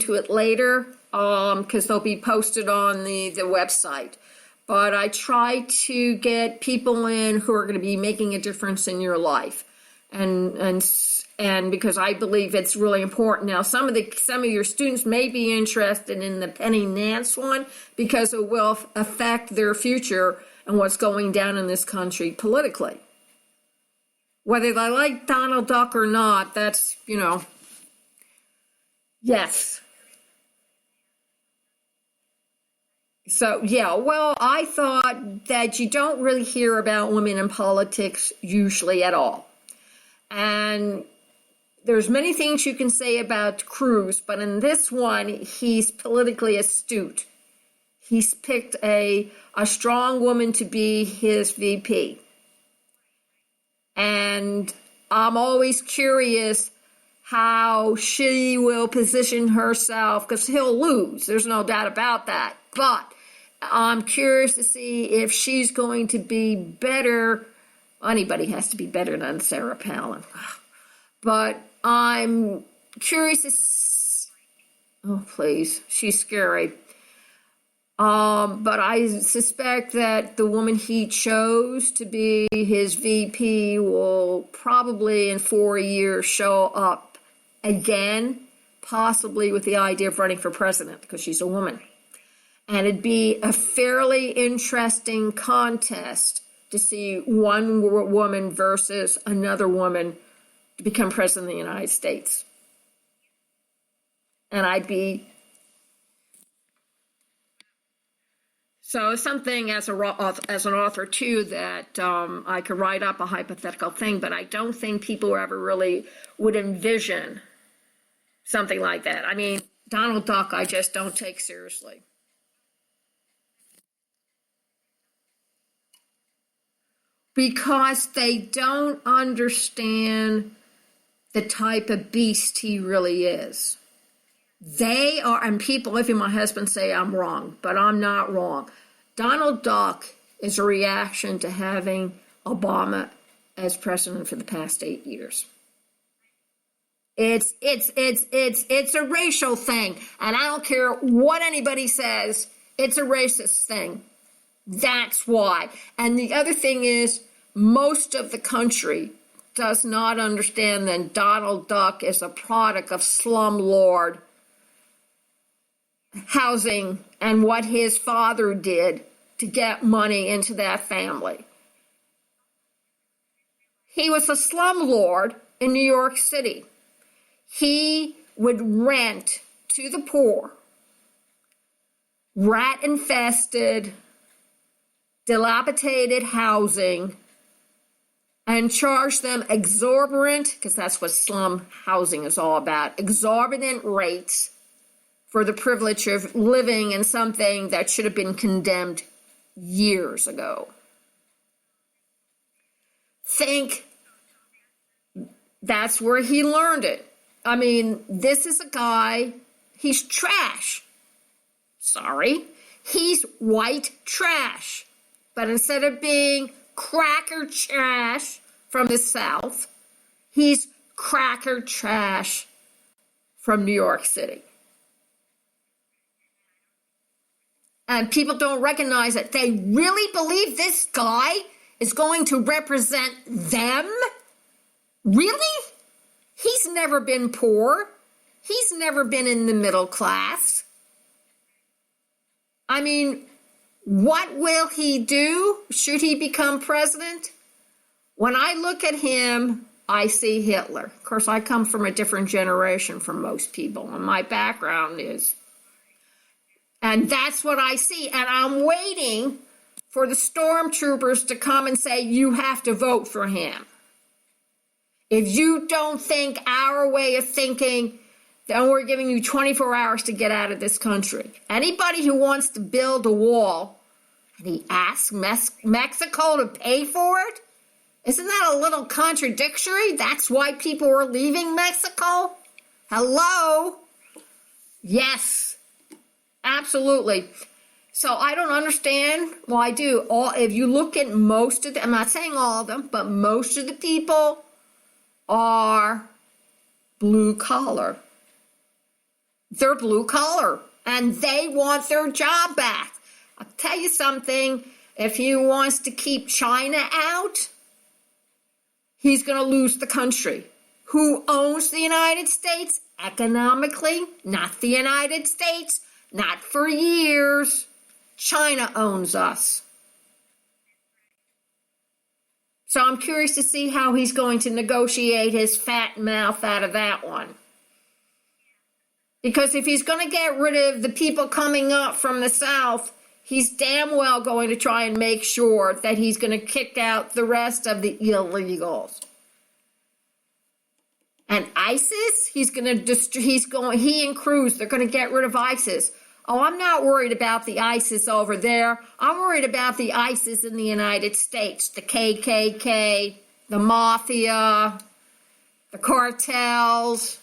into it later because they'll be posted on the website. But I try to get people in who are going to be making a difference in your life. And because I believe it's really important. Now, some of your students may be interested in the Penny Nance one because it will affect their future and what's going down in this country politically. Whether they like Donald Duck or not, that's, yes. So, yeah, well, I thought that you don't really hear about women in politics usually at all. And there's many things you can say about Cruz, but in this one, he's politically astute. He's picked a strong woman to be his VP. And I'm always curious how she will position herself, because he'll lose. There's no doubt about that. But I'm curious to see if she's going to be better. Anybody has to be better than Sarah Palin. But I'm curious to oh, please, she's scary. But I suspect that the woman he chose to be his VP will probably in 4 years show up again, possibly with the idea of running for president because she's a woman. And it'd be a fairly interesting contest to see one woman versus another woman to become president of the United States. And I'd be... So it's something as an author, too, that I could write up a hypothetical thing, but I don't think people ever really would envision something like that. I mean, Donald Duck, I just don't take seriously. Because they don't understand the type of beast he really is. They are, and people, even my husband, say I'm wrong, but I'm not wrong. Donald Duck is a reaction to having Obama as president for the past 8 years. It's a racial thing, and I don't care what anybody says, it's a racist thing. That's why. And the other thing is, most of the country does not understand that Donald Duck is a product of slumlord housing and what his father did to get money into that family. He was a slumlord in New York City. He would rent to the poor, rat-infested, dilapidated housing, and charge them exorbitant, because that's what slum housing is all about, exorbitant rates for the privilege of living in something that should have been condemned years ago. Think that's where he learned it. I mean, this is a guy, he's trash. Sorry. He's white trash. But instead of being cracker trash from the South, he's cracker trash from New York City. And people don't recognize it. They really believe this guy is going to represent them? Really? He's never been poor. He's never been in the middle class. I mean, what will he do should he become president? When I look at him, I see Hitler. Of course, I come from a different generation from most people, and my background is. And that's what I see. And I'm waiting for the stormtroopers to come and say, you have to vote for him. If you don't think our way of thinking, then we're giving you 24 hours to get out of this country. Anybody who wants to build a wall, and he asks Mexico to pay for it? Isn't that a little contradictory? That's why people are leaving Mexico? Hello? Yes, absolutely. So I don't understand. Well, I do. If you look at most of them, I'm not saying all of them, but most of the people are blue collar. They're blue collar, and they want their job back. I'll tell you something, if he wants to keep China out, he's going to lose the country. Who owns the United States economically? Not the United States, not for years. China owns us. So I'm curious to see how he's going to negotiate his fat mouth out of that one. Because if he's going to get rid of the people coming up from the South, he's damn well going to try and make sure that he's going to kick out the rest of the illegals. And ISIS, he and Cruz, they're going to get rid of ISIS. Oh, I'm not worried about the ISIS over there. I'm worried about the ISIS in the United States, the KKK, the mafia, the cartels.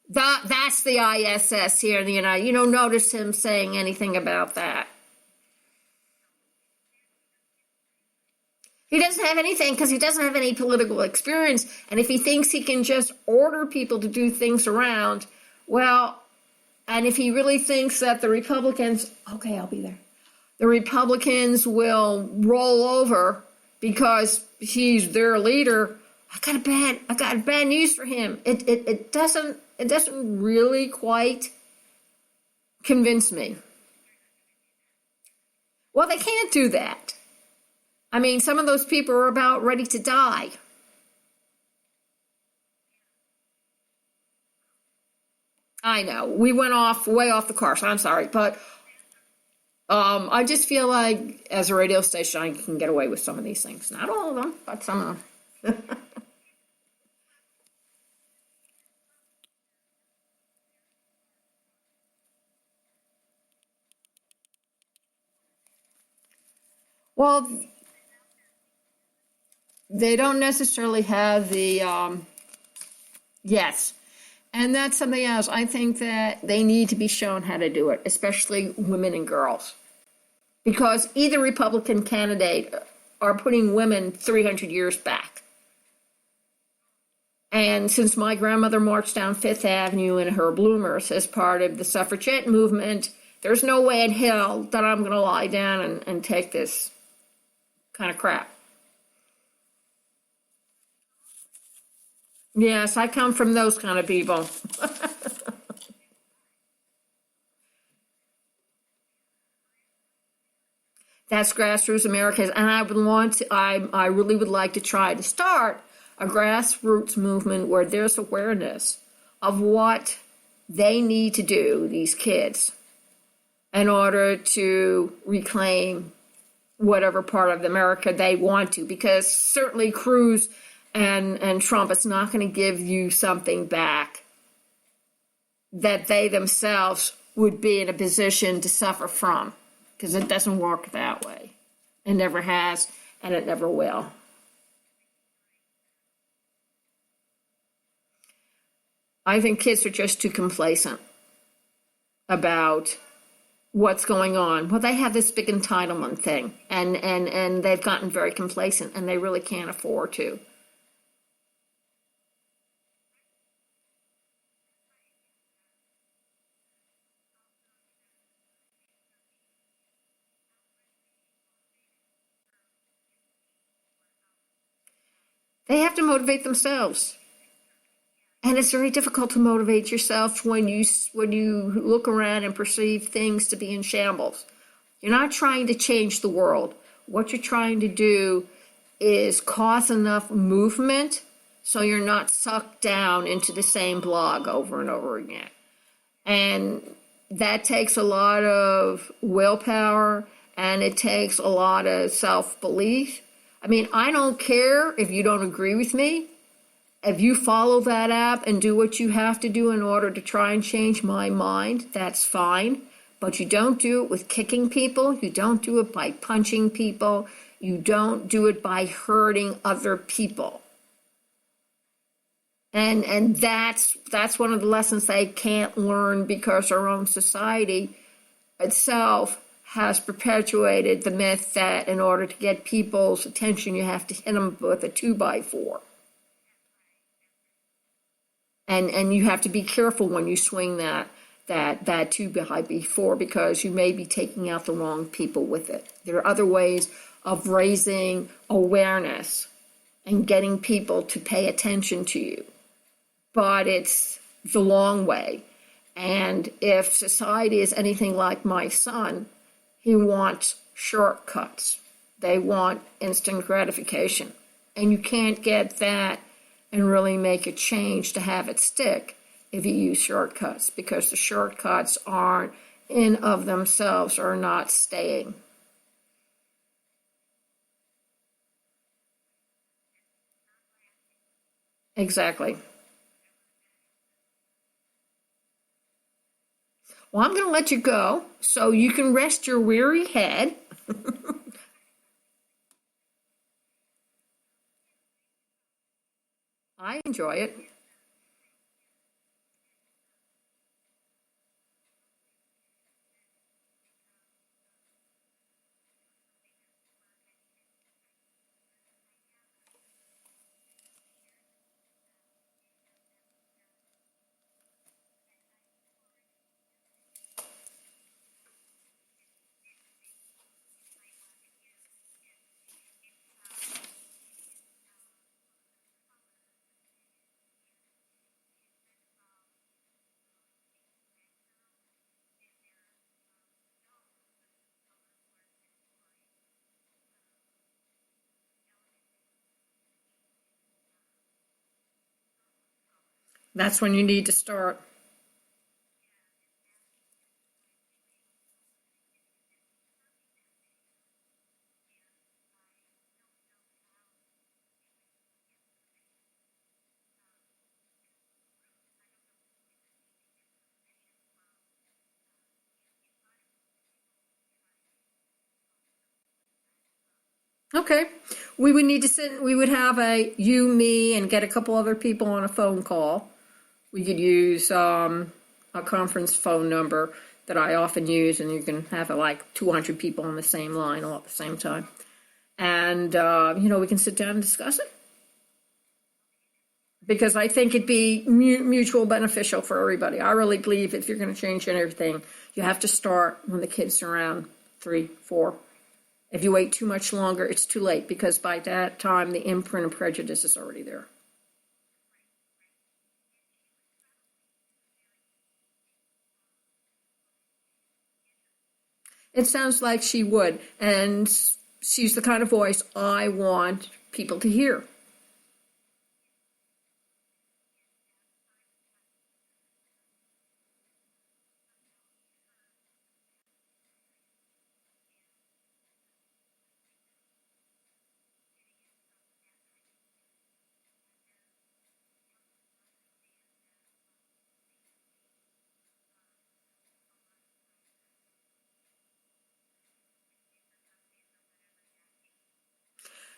That's the ISS here in the United States. You don't notice him saying anything about that. He doesn't have anything because he doesn't have any political experience. And if he thinks he can just order people to do things around, well, and if he really thinks that the Republicans, okay, I'll be there. The Republicans will roll over because he's their leader. I got bad news for him. It doesn't really quite convince me. Well, they can't do that. I mean, some of those people are about ready to die. I know, we went way off the course. I'm sorry, but I just feel like as a radio station, I can get away with some of these things. Not all of them, but some of them. Well, they don't necessarily have the, yes. And that's something else. I think that they need to be shown how to do it, especially women and girls. Because either Republican candidate are putting women 300 years back. And since my grandmother marched down Fifth Avenue in her bloomers as part of the suffragette movement, there's no way in hell that I'm going to lie down and take this kind of crap. Yes, I come from those kind of people. That's Grassroots America, and I really would like to try to start a grassroots movement where there's awareness of what they need to do, these kids, in order to reclaim whatever part of America they want to, because certainly Cruz and Trump is not going to give you something back that they themselves would be in a position to suffer from, because it doesn't work that way. It never has, and it never will. I think kids are just too complacent about what's going on. Well, they have this big entitlement thing, and they've gotten very complacent, and they really can't afford to. They have to motivate themselves. And it's very difficult to motivate yourself when you look around and perceive things to be in shambles. You're not trying to change the world. What you're trying to do is cause enough movement so you're not sucked down into the same blog over and over again. And that takes a lot of willpower, and it takes a lot of self-belief. I mean, I don't care if you don't agree with me. If you follow that app and do what you have to do in order to try and change my mind, that's fine. But you don't do it with kicking people. You don't do it by punching people. You don't do it by hurting other people. And that's one of the lessons they can't learn, because our own society itself has perpetuated the myth that in order to get people's attention, you have to hit them with a 2x4. And you have to be careful when you swing that 2x4, because you may be taking out the wrong people with it. There are other ways of raising awareness and getting people to pay attention to you, but it's the long way. And if society is anything like my son, he wants shortcuts. They want instant gratification. And you can't get that and really make a change to have it stick if you use shortcuts, because the shortcuts aren't in of themselves, are not staying. Exactly. Well, I'm going to let you go so you can rest your weary head. I enjoy it. That's when you need to start. Okay. We would need to we would have you, me, and get a couple other people on a phone call. We could use a conference phone number that I often use, and you can have like 200 people on the same line all at the same time. And, we can sit down and discuss it. Because I think it'd be mutual beneficial for everybody. I really believe if you're going to change everything, you have to start when the kids are around 3, 4. If you wait too much longer, it's too late, because by that time, the imprint of prejudice is already there. It sounds like she would, and she's the kind of voice I want people to hear.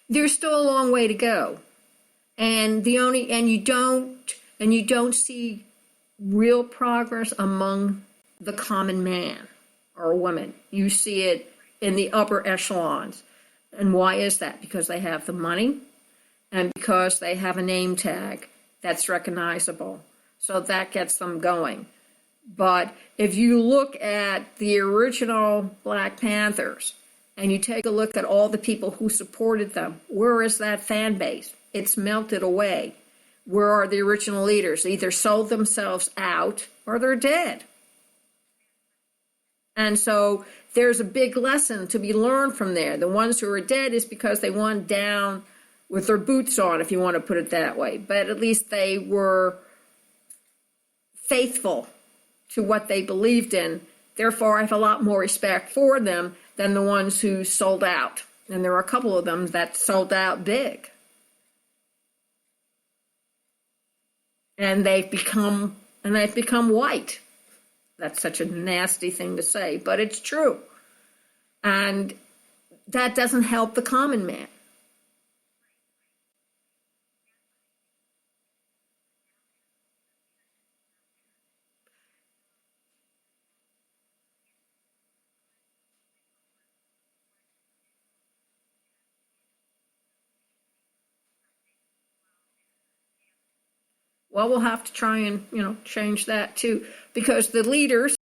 There's still a long way to go, and you don't see real progress among the common man or woman. You see it in the upper echelons. And why is that? Because they have the money and because they have a name tag that's recognizable. So that gets them going. But if you look at the original Black Panthers and you take a look at all the people who supported them, where is that fan base? It's melted away. Where are the original leaders? They either sold themselves out or they're dead. And so there's a big lesson to be learned from there. The ones who are dead is because they went down with their boots on, if you want to put it that way. But at least they were faithful to what they believed in. Therefore, I have a lot more respect for them than the ones who sold out. And there are a couple of them that sold out big. And they've become white. That's such a nasty thing to say, but it's true. And that doesn't help the common man. Well, we'll have to try and, change that too, because the leaders